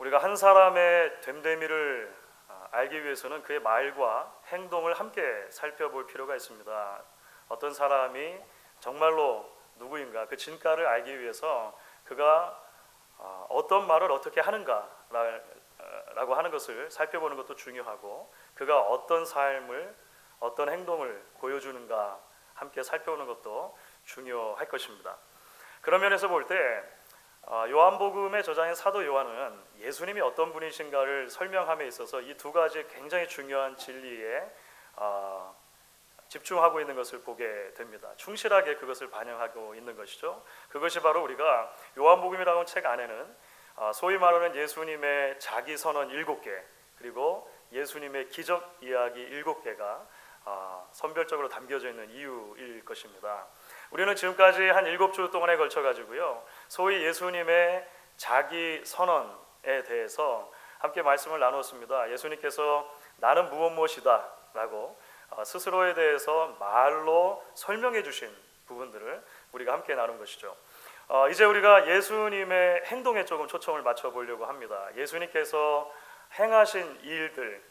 우리가 한 사람의 됨됨이를 알기 위해서는 그의 말과 행동을 함께 살펴볼 필요가 있습니다. 어떤 사람이 정말로 누구인가, 그 진가를 알기 위해서 그가 어떤 말을 어떻게 하는가라고 하는 것을 살펴보는 것도 중요하고, 그가 어떤 삶을, 어떤 행동을 보여주는가 함께 살펴보는 것도 중요할 것입니다. 그런 면에서 볼 때 요한복음의 저자인 사도 요한은 예수님이 어떤 분이신가를 설명함에 있어서 이 두 가지 굉장히 중요한 진리에 집중하고 있는 것을 보게 됩니다. 충실하게 그것을 반영하고 있는 것이죠. 그것이 바로 우리가 요한복음이라는 책 안에는 소위 말하는 예수님의 자기 선언 7개, 그리고 예수님의 기적 이야기 7개가 선별적으로 담겨져 있는 이유일 것입니다. 우리는 지금까지 한 7주 동안에 걸쳐 가지고요, 소위 예수님의 자기 선언에 대해서 함께 말씀을 나눴습니다. 예수님께서 나는 무엇이다 라고 스스로에 대해서 말로 설명해 주신 부분들을 우리가 함께 나눈 것이죠. 이제 우리가 예수님의 행동에 조금 초점을 맞춰 보려고 합니다. 예수님께서 행하신 일들,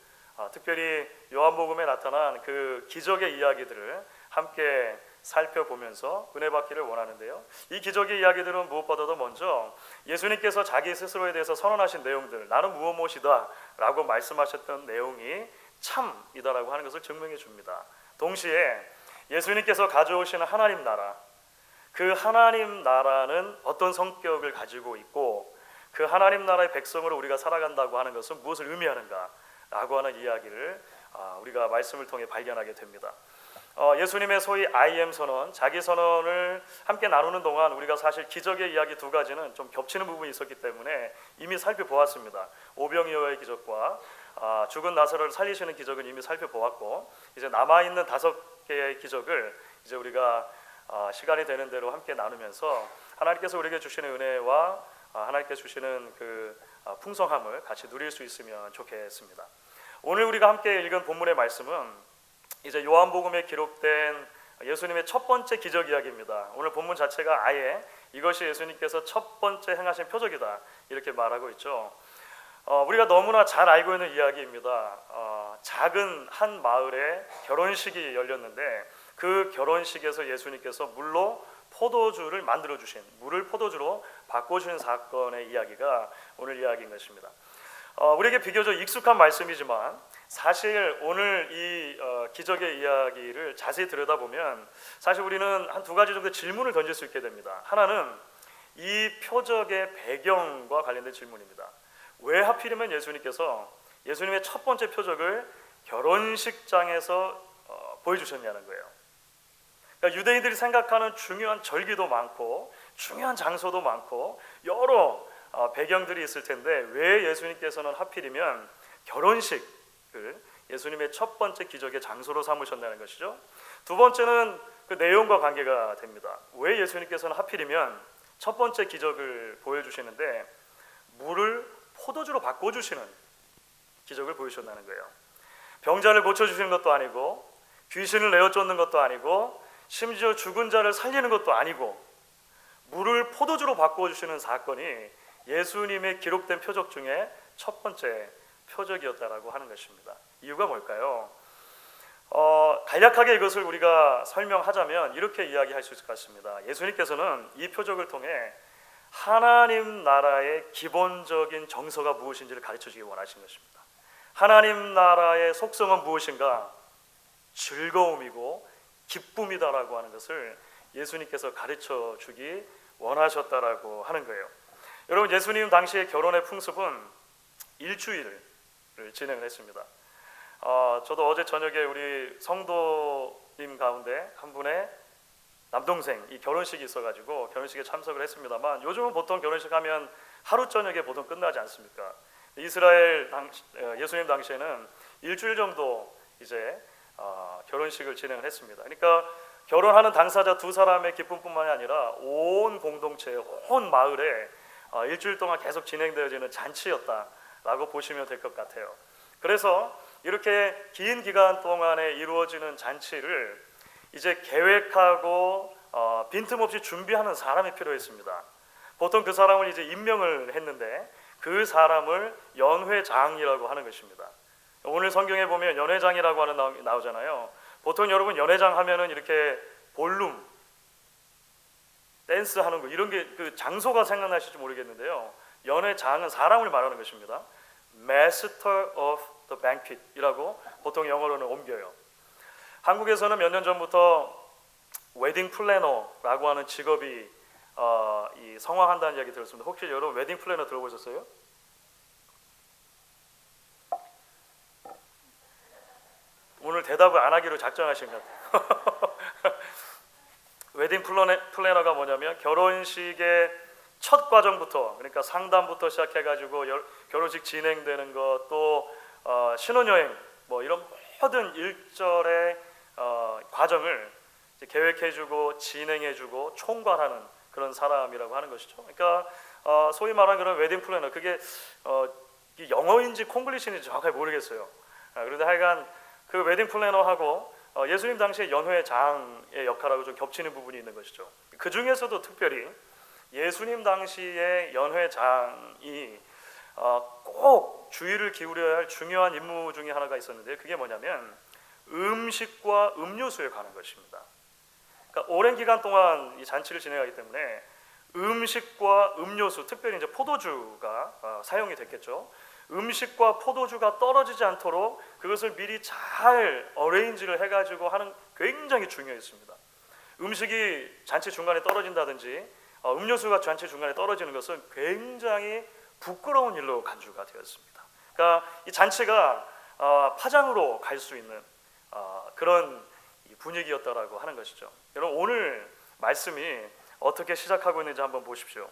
특별히 요한복음에 나타난 그 기적의 이야기들을 함께 살펴보면서 은혜 받기를 원하는데요, 이 기적의 이야기들은 무엇보다도 먼저 예수님께서 자기 스스로에 대해서 선언하신 내용들, 나는 무엇이다 라고 말씀하셨던 내용이 참이다라고 하는 것을 증명해 줍니다. 동시에 예수님께서 가져오시는 하나님 나라, 그 하나님 나라는 어떤 성격을 가지고 있고, 그 하나님 나라의 백성으로 우리가 살아간다고 하는 것은 무엇을 의미하는가 라고 하는 이야기를 우리가 말씀을 통해 발견하게 됩니다. 예수님의 소위 I am 선언, 자기 선언을 함께 나누는 동안 우리가 사실 기적의 이야기 두 가지는 좀 겹치는 부분이 있었기 때문에 이미 살펴보았습니다. 오병이어의 기적과 죽은 나사로를 살리시는 기적은 이미 살펴보았고, 이제 남아있는 5개의 기적을 이제 우리가 시간이 되는 대로 함께 나누면서 하나님께서 우리에게 주시는 은혜와 하나님께서 주시는 그 풍성함을 같이 누릴 수 있으면 좋겠습니다. 오늘 우리가 함께 읽은 본문의 말씀은 이제 요한복음에 기록된 예수님의 첫 번째 기적 이야기입니다. 오늘 본문 자체가 아예 이것이 예수님께서 첫 번째 행하신 표적이다 이렇게 말하고 있죠. 우리가 너무나 잘 알고 있는 이야기입니다. 작은 한 마을에 결혼식이 열렸는데, 그 결혼식에서 예수님께서 물로 포도주를 만들어 주신, 물을 포도주로 바꿔주신 사건의 이야기가 오늘 이야기인 것입니다. 우리에게 비교적 익숙한 말씀이지만 사실 오늘 이 기적의 이야기를 자세히 들여다보면 사실 우리는 한 2가지 정도 질문을 던질 수 있게 됩니다. 하나는 이 표적의 배경과 관련된 질문입니다. 왜 하필이면 예수님께서 예수님의 첫 번째 표적을 결혼식장에서 보여주셨냐는 거예요. 그러니까 유대인들이 생각하는 중요한 절기도 많고 중요한 장소도 많고 여러 배경들이 있을 텐데, 왜 예수님께서는 하필이면 결혼식을 예수님의 첫 번째 기적의 장소로 삼으셨다는 것이죠. 두 번째는 그 내용과 관계가 됩니다. 왜 예수님께서는 하필이면 첫 번째 기적을 보여주시는데 물을 포도주로 바꿔주시는 기적을 보여주셨다는 거예요. 병자를 고쳐주시는 것도 아니고, 귀신을 내어쫓는 것도 아니고, 심지어 죽은 자를 살리는 것도 아니고, 물을 포도주로 바꿔주시는 사건이 예수님의 기록된 표적 중에 첫 번째 표적이었다라고 하는 것입니다. 이유가 뭘까요? 간략하게 이것을 우리가 설명하자면 이렇게 이야기할 수 있을 것 같습니다. 예수님께서는 이 표적을 통해 하나님 나라의 기본적인 정서가 무엇인지를 가르쳐 주기 원하신 것입니다. 하나님 나라의 속성은 무엇인가? 즐거움이고 기쁨이다라고 하는 것을 예수님께서 가르쳐 주기 원하셨다라고 하는 거예요. 여러분, 예수님 당시의 결혼의 풍습은 일주일을 진행을 했습니다. 저도 어제 저녁에 우리 성도님 가운데 한 분의 남동생 이 결혼식이 있어가지고 결혼식에 참석을 했습니다만, 요즘은 보통 결혼식 하면 하루 저녁에 보통 끝나지 않습니까? 이스라엘 예수님 당시에는 일주일 정도 이제 결혼식을 진행을 했습니다. 그러니까 결혼하는 당사자 두 사람의 기쁨뿐만이 아니라 온 공동체, 온 마을에 일주일 동안 계속 진행되어지는 잔치였다라고 보시면 될 것 같아요. 그래서 이렇게 긴 기간 동안에 이루어지는 잔치를 이제 계획하고 빈틈없이 준비하는 사람이 필요했습니다. 보통 그 사람을 이제 임명을 했는데, 그 사람을 연회장이라고 하는 것입니다. 오늘 성경에 보면 연회장이라고 하는 나오잖아요. 보통 여러분 연회장 하면은 이렇게 볼룸, 댄스 하는 거 이런 게 그 장소가 생각나실지 모르겠는데요. 연회장은 사람을 말하는 것입니다. Master of the Banquet이라고 보통 영어로는 옮겨요. 한국에서는 몇 년 전부터 웨딩 플래너라고 하는 직업이 이 성황한다는 이야기 들었습니다. 혹시 여러분 웨딩 플래너 들어보셨어요? 오늘 대답을 안 하기로 작정하신 것 같아요. 웨딩 플래너가 뭐냐면 결혼식의 첫 과정부터, 그러니까 상담부터 시작해가지고 결혼식 진행되는 것, 또 신혼여행 뭐 이런 모든 일절의 과정을 계획해주고 진행해주고 총괄하는 그런 사람이라고 하는 것이죠. 그러니까 소위 말하는 그런 웨딩 플래너, 그게 영어인지 콩글리시인지 정확하게 모르겠어요. 그런데 하여간 그 웨딩 플래너하고 예수님 당시의 연회장의 역할하고 좀 겹치는 부분이 있는 것이죠. 그 중에서도 특별히 예수님 당시의 연회장이 꼭 주의를 기울여야 할 중요한 임무 중에 하나가 있었는데, 그게 뭐냐면 음식과 음료수에 관한 것입니다. 그러니까 오랜 기간 동안 이 잔치를 진행하기 때문에 음식과 음료수, 특별히 이제 포도주가 사용이 됐겠죠. 음식과 포도주가 떨어지지 않도록 그것을 미리 잘 어레인지를 해가지고 하는 굉장히 중요했습니다. 음식이 잔치 중간에 떨어진다든지 음료수가 잔치 중간에 떨어지는 것은 굉장히 부끄러운 일로 간주가 되었습니다. 그러니까 이 잔치가 파장으로 갈 수 있는 그런 분위기였다라고 하는 것이죠. 여러분 오늘 말씀이 어떻게 시작하고 있는지 한번 보십시오.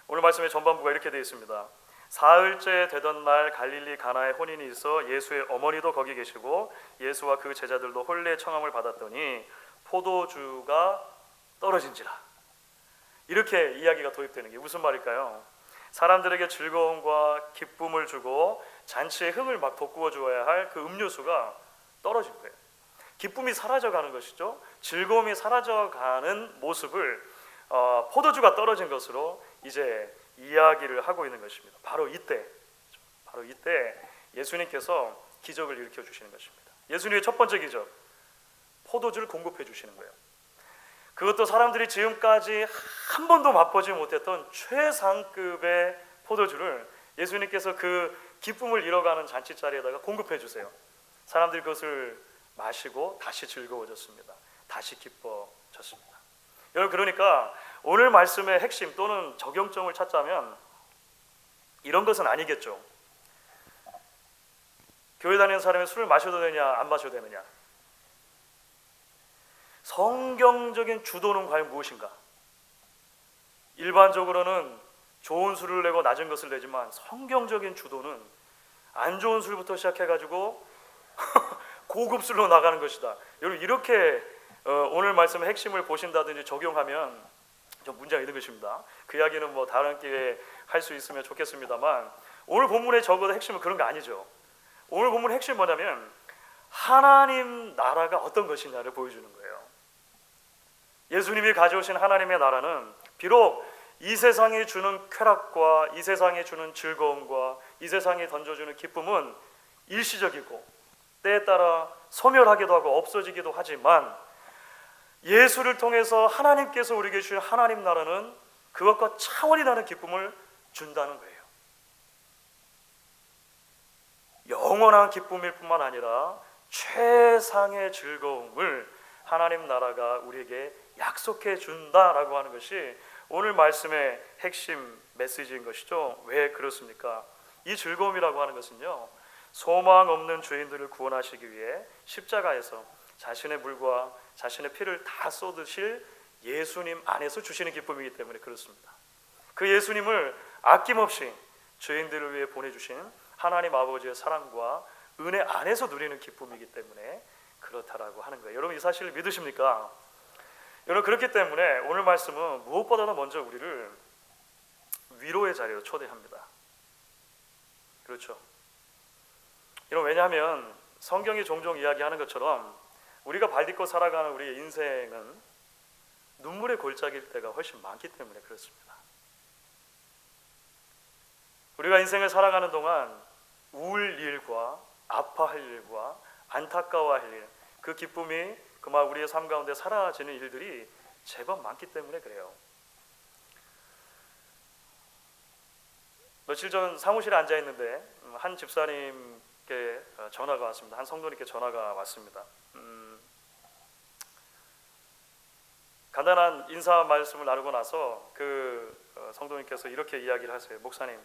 오늘 말씀의 전반부가 이렇게 되어 있습니다. 사흘째 되던 날 갈릴리 가나에 혼인이 있어 예수의 어머니도 거기 계시고 예수와 그 제자들도 혼례 청함을 받았더니 포도주가 떨어진지라. 이렇게 이야기가 도입되는 게 무슨 말일까요? 사람들에게 즐거움과 기쁨을 주고 잔치의 흥을 막 돋구어 주어야 할 그 음료수가 떨어진 거예요. 기쁨이 사라져가는 것이죠. 즐거움이 사라져가는 모습을 포도주가 떨어진 것으로 이제 이야기를 하고 있는 것입니다. 바로 이때 예수님께서 기적을 일으켜 주시는 것입니다. 예수님의 첫 번째 기적, 포도주를 공급해 주시는 거예요. 그것도 사람들이 지금까지 한 번도 맛보지 못했던 최상급의 포도주를 예수님께서 그 기쁨을 잃어가는 잔치 자리에다가 공급해 주세요. 사람들이 그것을 마시고 다시 즐거워졌습니다. 다시 기뻐졌습니다. 여러분, 그러니까 오늘 말씀의 핵심 또는 적용점을 찾자면 이런 것은 아니겠죠. 교회 다니는 사람이 술을 마셔도 되냐 안 마셔도 되느냐. 성경적인 주도는 과연 무엇인가? 일반적으로는 좋은 술을 내고 낮은 것을 내지만 성경적인 주도는 안 좋은 술부터 시작해가지고 고급 술로 나가는 것이다. 여러분 이렇게 오늘 말씀의 핵심을 보신다든지 적용하면 좀 문제가 있는 것입니다. 그 이야기는 뭐 다른 기회에 할 수 있으면 좋겠습니다만 오늘 본문의 적어도 핵심은 그런 거 아니죠. 오늘 본문의 핵심은 뭐냐면 하나님 나라가 어떤 것이냐를 보여주는 거예요. 예수님이 가져오신 하나님의 나라는 비록 이 세상이 주는 쾌락과 이 세상이 주는 즐거움과 이 세상이 던져주는 기쁨은 일시적이고 때에 따라 소멸하기도 하고 없어지기도 하지만 예수를 통해서 하나님께서 우리에게 주신 하나님 나라는 그것과 차원이 다른 기쁨을 준다는 거예요. 영원한 기쁨일 뿐만 아니라 최상의 즐거움을 하나님 나라가 우리에게 약속해 준다라고 하는 것이 오늘 말씀의 핵심 메시지인 것이죠. 왜 그렇습니까? 이 즐거움이라고 하는 것은요, 소망 없는 죄인들을 구원하시기 위해 십자가에서 자신의 물과 자신의 피를 다 쏟으실 예수님 안에서 주시는 기쁨이기 때문에 그렇습니다. 그 예수님을 아낌없이 죄인들을 위해 보내주신 하나님 아버지의 사랑과 은혜 안에서 누리는 기쁨이기 때문에 그렇다라고 하는 거예요. 여러분 이 사실을 믿으십니까? 여러분 그렇기 때문에 오늘 말씀은 무엇보다도 먼저 우리를 위로의 자리로 초대합니다. 그렇죠? 여러분 왜냐하면 성경이 종종 이야기하는 것처럼 우리가 발딛고 살아가는 우리의 인생은 눈물의 골짜기일 때가 훨씬 많기 때문에 그렇습니다. 우리가 인생을 살아가는 동안 울 일과 아파할 일과 안타까워할 일, 그 기쁨이 그만 우리의 삶 가운데 사라지는 일들이 제법 많기 때문에 그래요. 며칠 전 사무실에 앉아 있는데 한 집사님께 전화가 왔습니다. 한 성도님께 전화가 왔습니다. 간단한 인사 말씀을 나누고 나서 그 성도님께서 이렇게 이야기를 하세요. 목사님,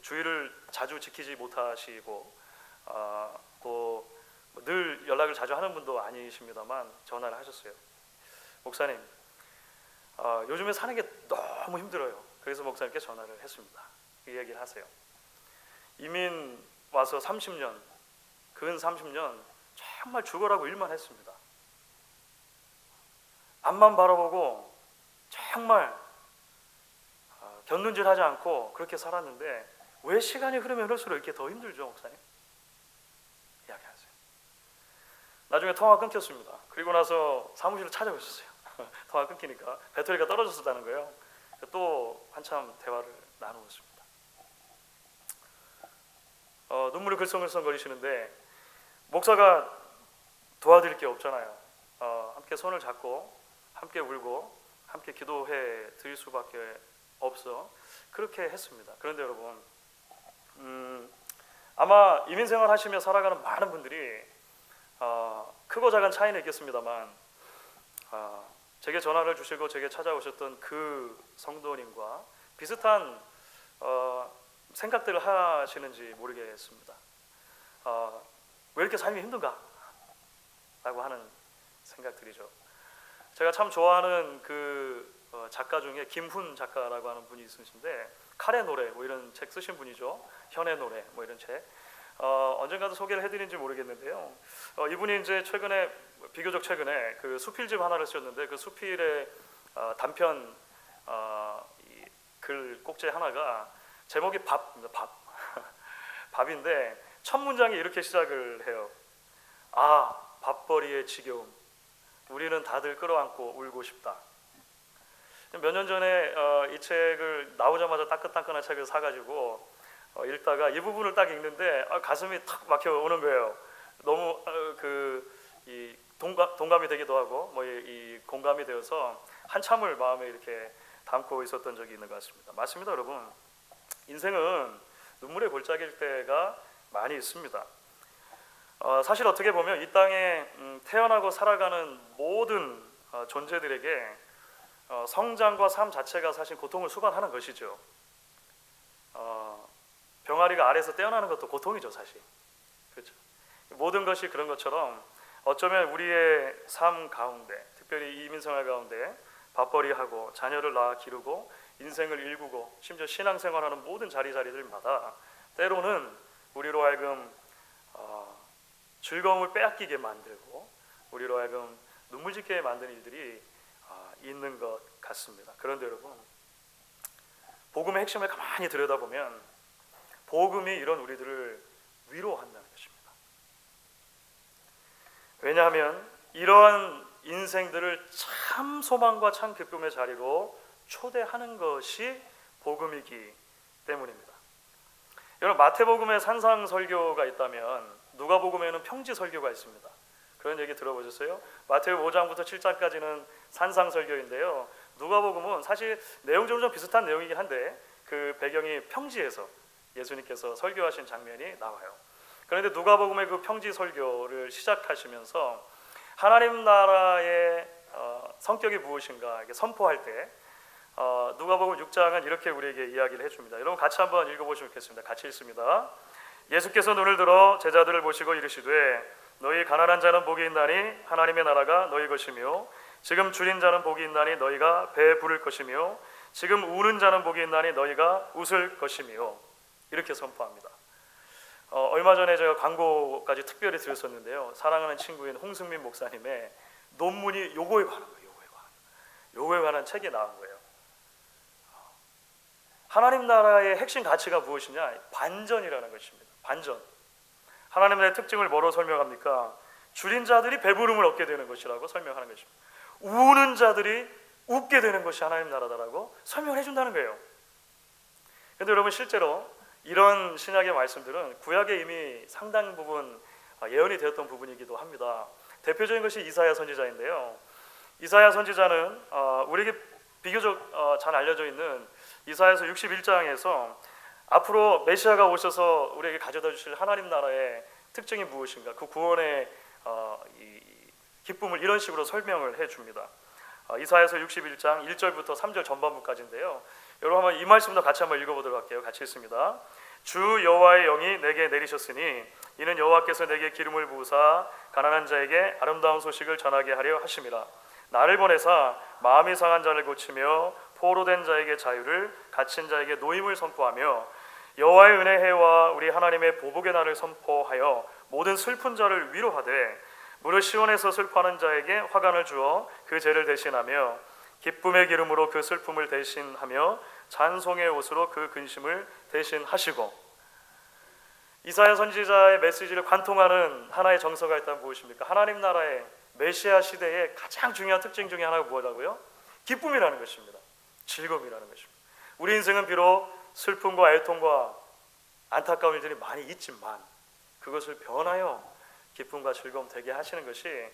주의를 자주 지키지 못하시고 또 늘 연락을 자주 하는 분도 아니십니다만 전화를 하셨어요. 목사님, 요즘에 사는 게 너무 힘들어요. 그래서 목사님께 전화를 했습니다. 이 얘기를 하세요. 이민 와서 30년, 근 30년 정말 죽어라고 일만 했습니다. 앞만 바라보고 정말 곁눈질하지 않고 그렇게 살았는데 왜 시간이 흐르면 흐를수록 이렇게 더 힘들죠, 목사님? 이야기하세요. 나중에 통화 끊겼습니다. 그리고 나서 사무실을 찾아오셨어요. 통화 끊기니까 배터리가 떨어졌다는 거예요. 또 한참 대화를 나누었습니다. 눈물이 글썽글썽거리시는데 목사가 도와드릴 게 없잖아요. 함께 손을 잡고 함께 울고 함께 기도해 드릴 수밖에 없어 그렇게 했습니다. 그런데 여러분, 아마 이민생활 하시며 살아가는 많은 분들이 크고 작은 차이는 있겠습니다만 제게 전화를 주시고 제게 찾아오셨던 그 성도님과 비슷한 생각들을 하시는지 모르겠습니다. 왜 이렇게 삶이 힘든가? 라고 하는 생각들이죠. 제가 참 좋아하는 그 작가 중에 김훈 작가라고 하는 분이 있으신데 칼의 노래 뭐 이런 책 쓰신 분이죠. 현의 노래 뭐 이런 책 언젠가도 소개를 해드린지 모르겠는데요. 이분이 이제 비교적 최근에 그 수필집 하나를 쓰셨는데 그 수필의 단편 글 꼭지 하나가 제목이 밥입니다. 밥인데 첫 문장이 이렇게 시작을 해요. 밥벌이의 지겨움, 우리는 다들 끌어안고 울고 싶다. 몇 년 전에 이 책을 나오자마자 따끈따끈한 책을 사가지고 읽다가 이 부분을 딱 읽는데 가슴이 탁 막혀오는 거예요. 너무 이 동감이 되기도 하고 이 공감이 되어서 한참을 마음에 이렇게 담고 있었던 적이 있는 것 같습니다. 맞습니다, 여러분. 인생은 눈물의 골짜기일 때가 많이 있습니다. 사실 어떻게 보면 이 땅에 태어나고 살아가는 모든 존재들에게 성장과 삶 자체가 사실 고통을 수반하는 것이죠. 병아리가 알에서 떼어나는 것도 고통이죠, 사실. 그렇죠. 모든 것이 그런 것처럼 어쩌면 우리의 삶 가운데, 특별히 이민생활 가운데 밥벌이하고 자녀를 낳아 기르고 인생을 일구고 심지어 신앙생활하는 모든 자리자리들마다 때로는 우리로 하여금 즐거움을 빼앗기게 만들고 우리로 하여금 눈물 짓게 만드는 일들이 있는 것 같습니다. 그런데 여러분, 복음의 핵심을 가만히 들여다보면 복음이 이런 우리들을 위로한다는 것입니다. 왜냐하면 이러한 인생들을 참 소망과 참 기쁨의 자리로 초대하는 것이 복음이기 때문입니다. 여러분, 마태복음에 산상설교가 있다면 누가복음에는 평지설교가 있습니다. 그런 얘기 들어보셨어요? 마태복음 5장부터 7장까지는 산상설교인데요. 누가복음은 사실 내용적으로 좀 비슷한 내용이긴 한데 그 배경이 평지에서 예수님께서 설교하신 장면이 나와요. 그런데 누가복음의 그 평지설교를 시작하시면서 하나님 나라의 성격이 무엇인가 이렇게 선포할 때 누가복음 6장은 이렇게 우리에게 이야기를 해줍니다. 여러분 같이 한번 읽어보시면 좋겠습니다. 같이 읽습니다. 예수께서 눈을 들어 제자들을 보시고 이르시되 너희 가난한 자는 복이 있나니 하나님의 나라가 너희 것이며 지금 줄인 자는 복이 있나니 너희가 배에 부를 것이며 지금 우는 자는 복이 있나니 너희가 웃을 것이며 이렇게 선포합니다. 얼마 전에 제가 광고까지 특별히 드렸었는데요. 사랑하는 친구인 홍승민 목사님의 논문이 요거에 관한 거예요. 요거에 관한 책이 나온 거예요. 하나님 나라의 핵심 가치가 무엇이냐? 반전이라는 것입니다. 반전. 하나님 나라의 특징을 뭐로 설명합니까? 줄인 자들이 배부름을 얻게 되는 것이라고 설명하는 것입니다. 우는 자들이 웃게 되는 것이 하나님 나라다라고 설명해 준다는 거예요. 근데 여러분 실제로 이런 신약의 말씀들은 구약에 이미 상당 부분 예언이 되었던 부분이기도 합니다. 대표적인 것이 이사야 선지자인데요. 이사야 선지자는 우리에게 비교적 잘 알려져 있는 이사야서 61장에서 앞으로 메시아가 오셔서 우리에게 가져다 주실 하나님 나라의 특징이 무엇인가, 그 구원의 이 기쁨을 이런 식으로 설명을 해줍니다. 이사야서 61장 1절부터 3절 전반부까지인데요. 여러분 한번 이 말씀도 같이 한번 읽어보도록 할게요. 같이 읽습니다. 주 여호와의 영이 내게 내리셨으니 이는 여호와께서 내게 기름을 부으사 가난한 자에게 아름다운 소식을 전하게 하려 하심이라. 나를 보내사 마음이 상한 자를 고치며 포로된 자에게 자유를, 갇힌 자에게 노임을 선포하며 여호와의 은혜 해와 우리 하나님의 보복의 날을 선포하여 모든 슬픈 자를 위로하되 무릇 시온에서 슬퍼하는 자에게 화관을 주어 그 죄를 대신하며 기쁨의 기름으로 그 슬픔을 대신하며 찬송의 옷으로 그 근심을 대신하시고. 이사야 선지자의 메시지를 관통하는 하나의 정서가 있다면 무엇입니까? 하나님 나라의 메시아 시대의 가장 중요한 특징 중에 하나가 뭐라고요? 기쁨이라는 것입니다. 즐거움이라는 것입니다. 우리 인생은 비록 슬픔과 애통과 안타까운 일들이 많이 있지만 그것을 변하여 기쁨과 즐거움 되게 하시는 것이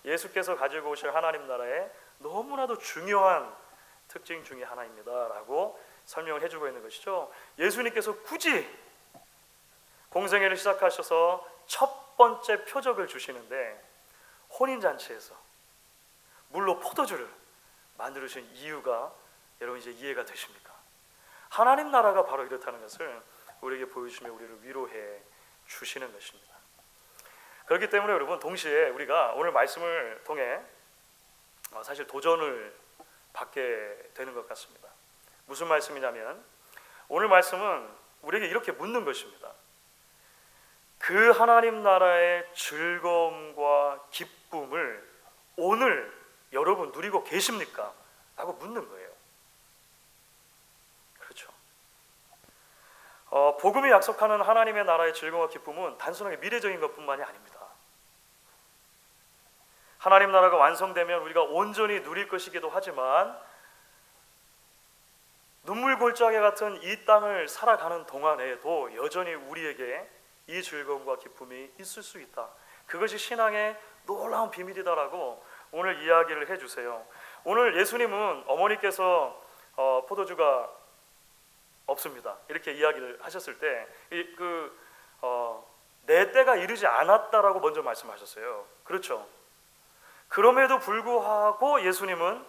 예수께서 가지고 오실 하나님 나라의 너무나도 중요한 특징 중에 하나입니다 라고 설명을 해주고 있는 것이죠. 예수님께서 굳이 공생애를 시작하셔서 첫 번째 표적을 주시는데 혼인잔치에서 물로 포도주를 만드신 이유가 여러분 이제 이해가 되십니까? 하나님 나라가 바로 이렇다는 것을 우리에게 보여주시며 우리를 위로해 주시는 것입니다. 그렇기 때문에 여러분 동시에 우리가 오늘 말씀을 통해 사실 도전을 받게 되는 것 같습니다. 무슨 말씀이냐면 오늘 말씀은 우리에게 이렇게 묻는 것입니다. 그 하나님 나라의 즐거움과 기쁨을 오늘 여러분 누리고 계십니까? 라고 묻는 거예요. 그렇죠. 복음이 약속하는 하나님의 나라의 즐거움과 기쁨은 단순하게 미래적인 것뿐만이 아닙니다. 하나님 나라가 완성되면 우리가 온전히 누릴 것이기도 하지만 눈물골짜기 같은 이 땅을 살아가는 동안에도 여전히 우리에게 이 즐거움과 기쁨이 있을 수 있다. 그것이 신앙의 놀라운 비밀이다라고 오늘 이야기를 해주세요. 오늘 예수님은 어머니께서 포도주가 없습니다 이렇게 이야기를 하셨을 때 내 때가 이르지 않았다라고 먼저 말씀하셨어요. 그렇죠. 그럼에도 불구하고 예수님은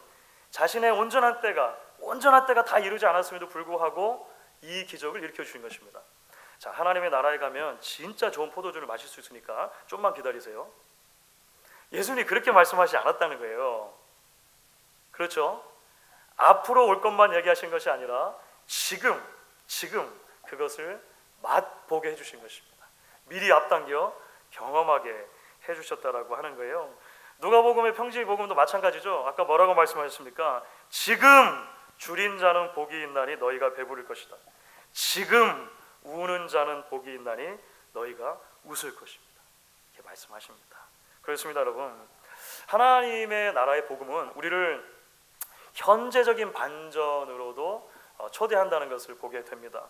자신의 온전한 때가 다 이르지 않았음에도 불구하고 이 기적을 일으켜 주신 것입니다. 자, 하나님의 나라에 가면 진짜 좋은 포도주를 마실 수 있으니까 좀만 기다리세요. 예수님이 그렇게 말씀하시지 않았다는 거예요. 그렇죠? 앞으로 올 것만 얘기하신 것이 아니라 지금 그것을 맛보게 해주신 것입니다. 미리 앞당겨 경험하게 해주셨다라고 하는 거예요. 누가복음의 평지복음도 마찬가지죠. 아까 뭐라고 말씀하셨습니까? 지금 줄인 자는 복이 있나니 너희가 배부를 것이다. 지금 우는 자는 복이 있나니 너희가 웃을 것입니다. 이렇게 말씀하십니다. 그렇습니다, 여러분. 하나님의 나라의 복음은 우리를 현재적인 반전으로도 초대한다는 것을 보게 됩니다.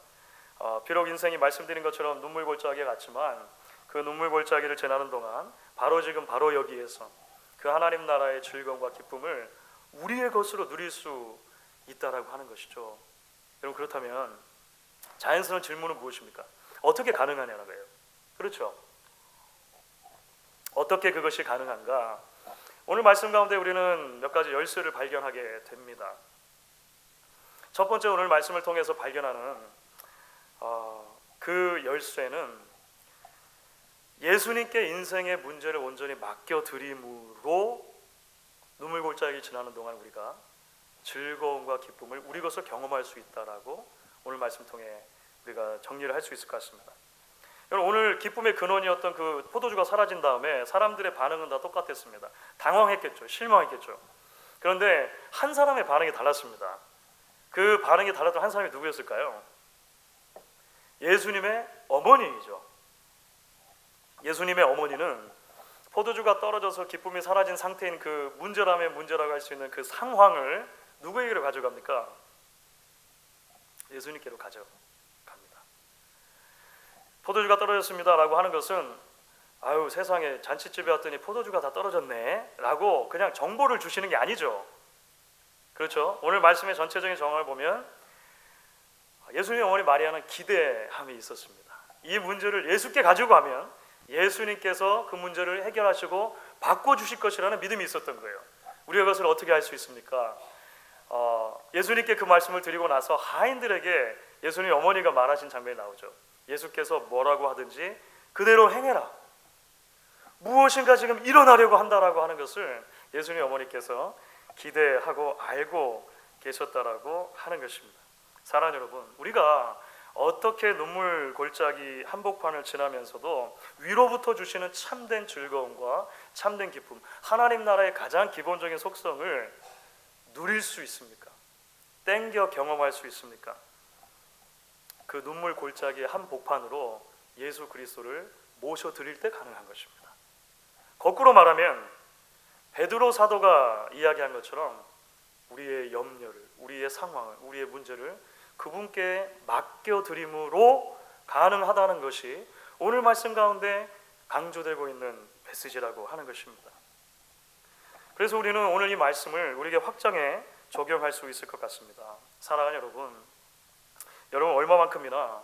비록 인생이 말씀드린 것처럼 눈물골짜기 같지만 그 눈물골짜기를 지나는 동안 바로 지금 바로 여기에서 그 하나님 나라의 즐거움과 기쁨을 우리의 것으로 누릴 수 있다라고 하는 것이죠. 여러분, 그렇다면 자연스러운 질문은 무엇입니까? 어떻게 가능하냐는 거예요. 그렇죠? 어떻게 그것이 가능한가? 오늘 말씀 가운데 우리는 몇 가지 열쇠를 발견하게 됩니다. 첫 번째, 오늘 말씀을 통해서 발견하는 그 열쇠는 예수님께 인생의 문제를 온전히 맡겨드림으로 눈물골짜기 지나는 동안 우리가 즐거움과 기쁨을 우리 것을 경험할 수 있다라고 오늘 말씀 통해 우리가 정리를 할 수 있을 것 같습니다. 여러분, 오늘 기쁨의 근원이었던 그 포도주가 사라진 다음에 사람들의 반응은 다 똑같았습니다. 당황했겠죠. 실망했겠죠. 그런데 한 사람의 반응이 달랐습니다. 그 반응이 달랐던 한 사람이 누구였을까요? 예수님의 어머니이죠. 예수님의 어머니는 포도주가 떨어져서 기쁨이 사라진 상태인 그 문제라면 문제라고 할 수 있는 그 상황을 누구에게로 가져갑니까? 예수님께로 가죠. 포도주가 떨어졌습니다라고 하는 것은 아유 세상에 잔치집에 왔더니 포도주가 다 떨어졌네 라고 그냥 정보를 주시는 게 아니죠. 그렇죠? 오늘 말씀의 전체적인 정황을 보면 예수님 어머니 마리아는 기대함이 있었습니다. 이 문제를 예수께 가지고 가면 예수님께서 그 문제를 해결하시고 바꿔주실 것이라는 믿음이 있었던 거예요. 우리가 그것을 어떻게 알 수 있습니까? 예수님께 그 말씀을 드리고 나서 하인들에게 예수님 어머니가 말하신 장면이 나오죠. 예수께서 뭐라고 하든지 그대로 행해라. 무엇인가 지금 일어나려고 한다라고 하는 것을 예수님 어머니께서 기대하고 알고 계셨다라고 하는 것입니다. 사랑하는 여러분, 우리가 어떻게 눈물 골짜기 한복판을 지나면서도 위로부터 주시는 참된 즐거움과 참된 기쁨, 하나님 나라의 가장 기본적인 속성을 누릴 수 있습니까? 땡겨 경험할 수 있습니까? 그 눈물 골짜기의 한복판으로 예수 그리스도를 모셔드릴 때 가능한 것입니다. 거꾸로 말하면 베드로 사도가 이야기한 것처럼 우리의 염려를, 우리의 상황을, 우리의 문제를 그분께 맡겨드림으로 가능하다는 것이 오늘 말씀 가운데 강조되고 있는 메시지라고 하는 것입니다. 그래서 우리는 오늘 이 말씀을 우리에게 확장해 적용할 수 있을 것 같습니다. 사랑하는 여러분 얼마만큼이나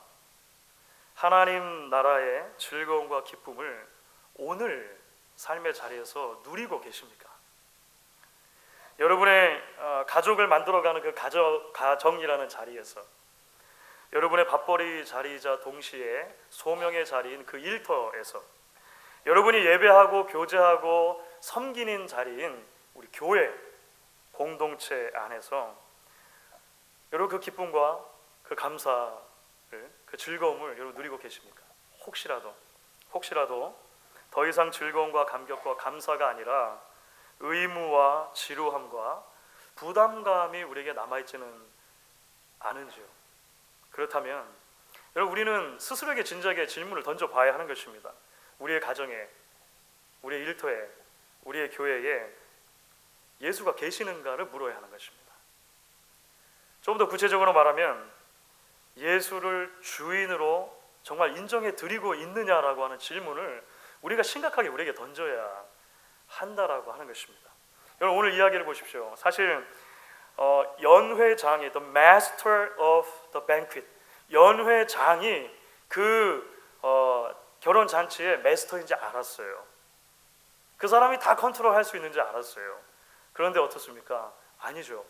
하나님 나라의 즐거움과 기쁨을 오늘 삶의 자리에서 누리고 계십니까? 여러분의 가족을 만들어가는 그 가정이라는 자리에서, 여러분의 밥벌이 자리이자 동시에 소명의 자리인 그 일터에서, 여러분이 예배하고 교제하고 섬기는 자리인 우리 교회 공동체 안에서 여러분 그 기쁨과 그 감사를, 그 즐거움을 여러분 누리고 계십니까? 혹시라도 더 이상 즐거움과 감격과 감사가 아니라 의무와 지루함과 부담감이 우리에게 남아있지는 않은지요? 그렇다면 여러분 우리는 스스로에게 진지하게 질문을 던져봐야 하는 것입니다. 우리의 가정에, 우리의 일터에, 우리의 교회에 예수가 계시는가를 물어야 하는 것입니다. 좀 더 구체적으로 말하면 예수를 주인으로 정말 인정해 드리고 있느냐라고 하는 질문을 우리가 심각하게 우리에게 던져야 한다라고 하는 것입니다. 여러분 오늘 이야기를 보십시오. 사실 연회장이 the master of the banquet, 연회장이 그 결혼 잔치의 마스터인지 알았어요. 그 사람이 다 컨트롤할 수 있는지 알았어요. 그런데 어떻습니까? 아니죠.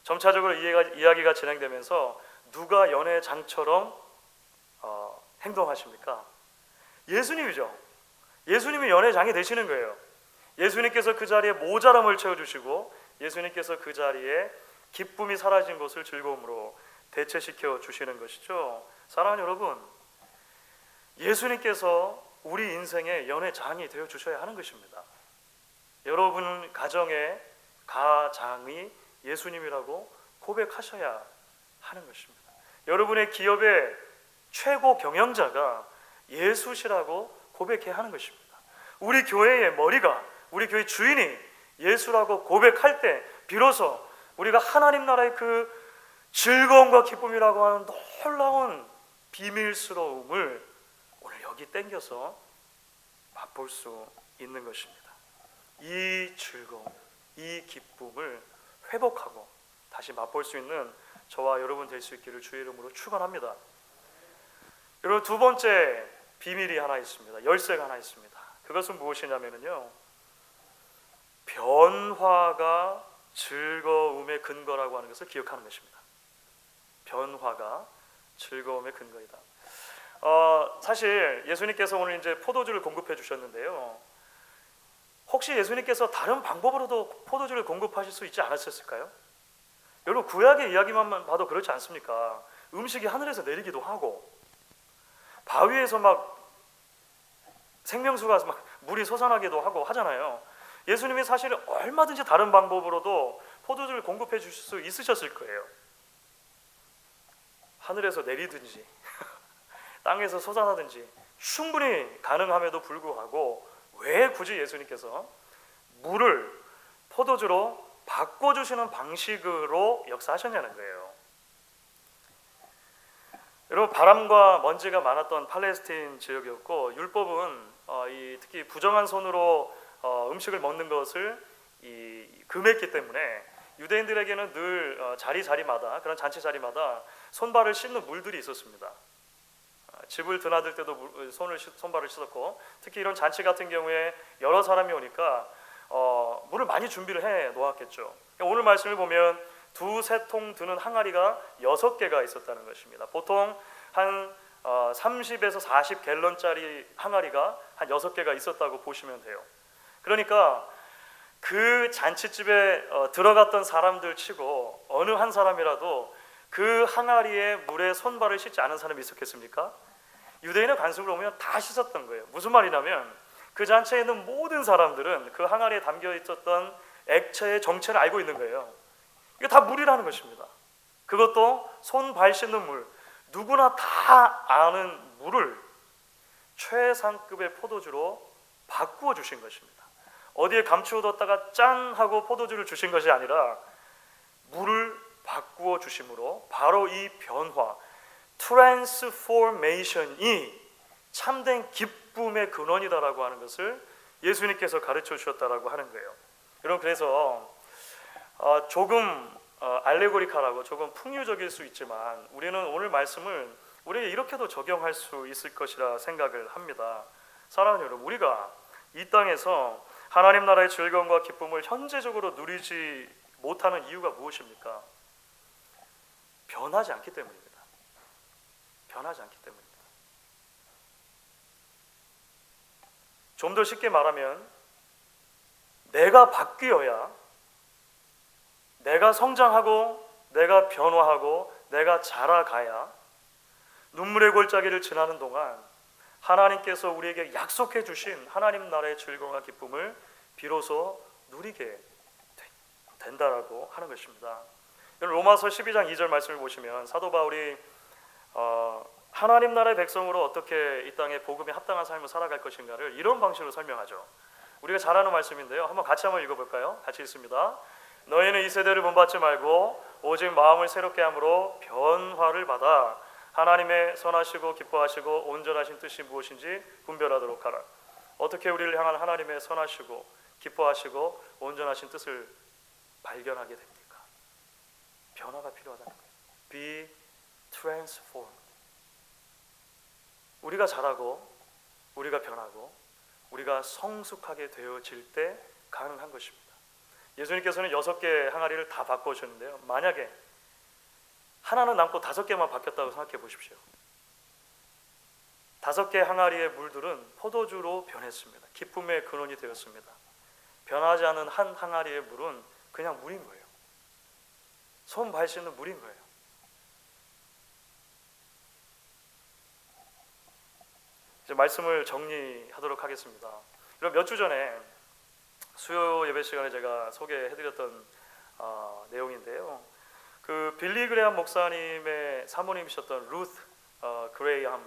점차적으로 이야기가 진행되면서 누가 연회장처럼 행동하십니까? 예수님이죠. 예수님이 연회장이 되시는 거예요. 예수님께서 그 자리에 모자람을 채워주시고 예수님께서 그 자리에 기쁨이 사라진 것을 즐거움으로 대체시켜 주시는 것이죠. 사랑하는 여러분, 예수님께서 우리 인생의 연회장이 되어 주셔야 하는 것입니다. 여러분 가정의 가장이 예수님이라고 고백하셔야 하는 것입니다. 여러분의 기업의 최고 경영자가 예수시라고 고백해야 하는 것입니다. 우리 교회의 머리가, 우리 교회 주인이 예수라고 고백할 때 비로소 우리가 하나님 나라의 그 즐거움과 기쁨이라고 하는 놀라운 비밀스러움을 오늘 여기 땡겨서 맛볼 수 있는 것입니다. 이 즐거움, 이 기쁨을 회복하고 다시 맛볼 수 있는 저와 여러분 될 수 있기를 주의 이름으로 축원합니다. 여러분 두 번째 비밀이 하나 있습니다. 열쇠가 하나 있습니다. 그것은 무엇이냐면요, 변화가 즐거움의 근거라고 하는 것을 기억하는 것입니다. 변화가 즐거움의 근거이다. 사실 예수님께서 오늘 이제 포도주를 공급해 주셨는데요. 혹시 예수님께서 다른 방법으로도 포도주를 공급하실 수 있지 않았을까요? 여러분 구약의 이야기만 봐도 그렇지 않습니까? 음식이 하늘에서 내리기도 하고 바위에서 막 생명수가 막 물이 솟아나기도 하고 하잖아요. 예수님이 사실 얼마든지 다른 방법으로도 포도주를 공급해 주실 수 있으셨을 거예요. 하늘에서 내리든지 땅에서 솟아나든지 충분히 가능함에도 불구하고 왜 굳이 예수님께서 물을 포도주로 바꿔주시는 방식으로 역사하셨냐는 거예요. 여러분, 바람과 먼지가 많았던 팔레스타인 지역이었고, 율법은 특히 부정한 손으로 음식을 먹는 것을 금했기 때문에 유대인들에게는 늘 자리마다, 그런 잔치 자리마다 손발을 씻는 물들이 있었습니다. 집을 드나들 때도 손발을 씻었고, 특히 이런 잔치 같은 경우에 여러 사람이 오니까 물을 많이 준비를 해 놓았겠죠. 오늘 말씀을 보면 두세 통 드는 항아리가 6개가 있었다는 것입니다. 보통 한 30에서 40 갤런짜리 항아리가 한 6개가 있었다고 보시면 돼요. 그러니까 그 잔치집에 들어갔던 사람들 치고 어느 한 사람이라도 그 항아리에 물에 손발을 씻지 않은 사람이 있었겠습니까? 유대인의 관습을 보면 다 씻었던 거예요. 무슨 말이냐면 그 잔치에 있는 모든 사람들은 그 항아리에 담겨 있었던 액체의 정체를 알고 있는 거예요. 이게 다 물이라는 것입니다. 그것도 손, 발 씻는 물, 누구나 다 아는 물을 최상급의 포도주로 바꾸어 주신 것입니다. 어디에 감추어뒀다가 짠 하고 포도주를 주신 것이 아니라 물을 바꾸어 주심으로 바로 이 변화, 트랜스포메이션이 참된 기쁨의 근원이다라고 하는 것을 예수님께서 가르쳐 주셨다라고 하는 거예요. 여러분, 그래서 조금 알레고리카라고 조금 풍류적일 수 있지만 우리는 오늘 말씀을 우리에게 이렇게도 적용할 수 있을 것이라 생각을 합니다. 사랑하는 여러분, 우리가 이 땅에서 하나님 나라의 즐거움과 기쁨을 현재적으로 누리지 못하는 이유가 무엇입니까? 변하지 않기 때문입니다. 변하지 않기 때문입니다. 좀 더 쉽게 말하면 내가 바뀌어야, 내가 성장하고 내가 변화하고 내가 자라가야 눈물의 골짜기를 지나는 동안 하나님께서 우리에게 약속해 주신 하나님 나라의 즐거움과 기쁨을 비로소 누리게 된다라고 하는 것입니다. 로마서 12장 2절 말씀을 보시면 사도 바울이 하나님 나라의 백성으로 어떻게 이 땅에 복음에 합당한 삶을 살아갈 것인가를 이런 방식으로 설명하죠. 우리가 잘 아는 말씀인데요. 한번 읽어볼까요? 같이 읽습니다. 너희는 이 세대를 본받지 말고 오직 마음을 새롭게 함으로 변화를 받아 하나님의 선하시고 기뻐하시고 온전하신 뜻이 무엇인지 분별하도록 하라. 어떻게 우리를 향한 하나님의 선하시고 기뻐하시고 온전하신 뜻을 발견하게 됩니까? 변화가 필요하다는 거예요. Be transformed. 우리가 자라고 우리가 변하고 우리가 성숙하게 되어질 때 가능한 것입니다. 예수님께서는 6개 항아리를 다 바꿔주셨는데요. 만약에 하나는 남고 5개만 바뀌었다고 생각해 보십시오. 5개 항아리의 물들은 포도주로 변했습니다. 기쁨의 근원이 되었습니다. 변하지 않은 한 항아리의 물은 그냥 물인 거예요. 손 발 씻는 물인 거예요. 이제 말씀을 정리하도록 하겠습니다. 몇 주 전에 수요 예배 시간에 제가 소개해드렸던 내용인데요. 그 빌리 그레이엄 목사님의 사모님이셨던 루스 그레이엄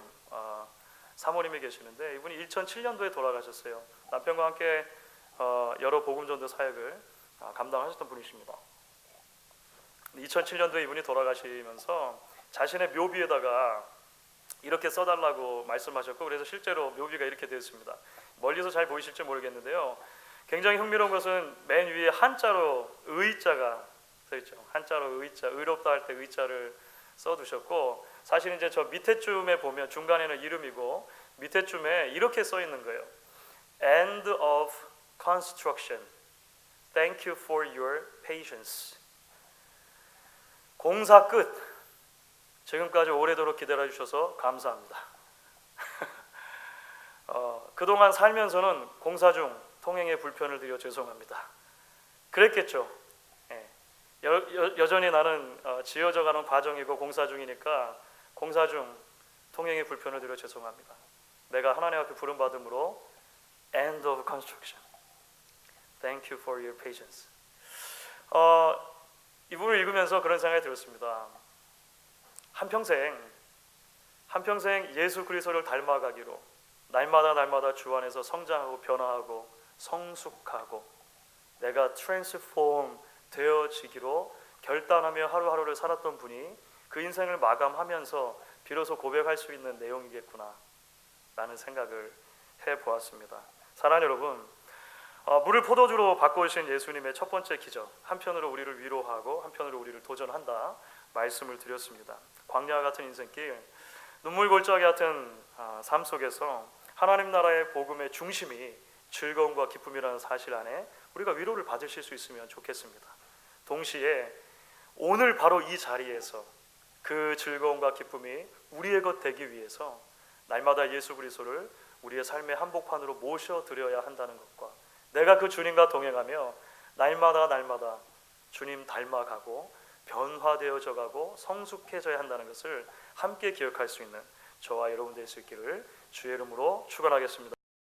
사모님이 계시는데 이분이 2007년도에 돌아가셨어요. 남편과 함께 여러 복음전도 사역을 감당하셨던 분이십니다. 2007년도에 이분이 돌아가시면서 자신의 묘비에다가 이렇게 써달라고 말씀하셨고, 그래서 실제로 묘비가 이렇게 되었습니다. 멀리서 잘 보이실지 모르겠는데요. 굉장히 흥미로운 것은 맨 위에 한자로 의자가 써있죠. 한자로 의자, 의롭다 할 때 의자를 써두셨고, 사실 이제 저 밑에쯤에 보면 중간에는 이름이고 밑에쯤에 이렇게 써 있는 거예요. End of construction. Thank you for your patience. 공사 끝. 지금까지 오래도록 기다려 주셔서 감사합니다. 그동안 살면서는 공사 중 통행에 불편을 드려 죄송합니다. 그랬겠죠. 예. 여전히 나는 지어져가는 과정이고 공사 중이니까 공사 중 통행에 불편을 드려 죄송합니다. 내가 하나님 앞에 부름받음으로 End of construction. Thank you for your patience. 이분을 읽으면서 그런 생각이 들었습니다. 한평생 예수 그리스도를 닮아가기로 날마다 주 안에서 성장하고 변화하고 성숙하고 내가 트랜스폼 되어지기로 결단하며 하루하루를 살았던 분이 그 인생을 마감하면서 비로소 고백할 수 있는 내용이겠구나 라는 생각을 해보았습니다. 사랑하는 여러분, 물을 포도주로 바꾸신 예수님의 첫 번째 기적, 한편으로 우리를 위로하고 한편으로 우리를 도전한다 말씀을 드렸습니다. 광야와 같은 인생길, 눈물골짜기 같은 삶 속에서 하나님 나라의 복음의 중심이 즐거움과 기쁨이라는 사실 안에 우리가 위로를 받으실 수 있으면 좋겠습니다. 동시에 오늘 바로 이 자리에서 그 즐거움과 기쁨이 우리의 것 되기 위해서 날마다 예수 그리스도를 우리의 삶의 한복판으로 모셔드려야 한다는 것과, 내가 그 주님과 동행하며 날마다 주님 닮아가고 변화되어져 가고 성숙해져야 한다는 것을 함께 기억할 수 있는 저와 여러분 될 수 있기를 주의 이름으로 축원하겠습니다.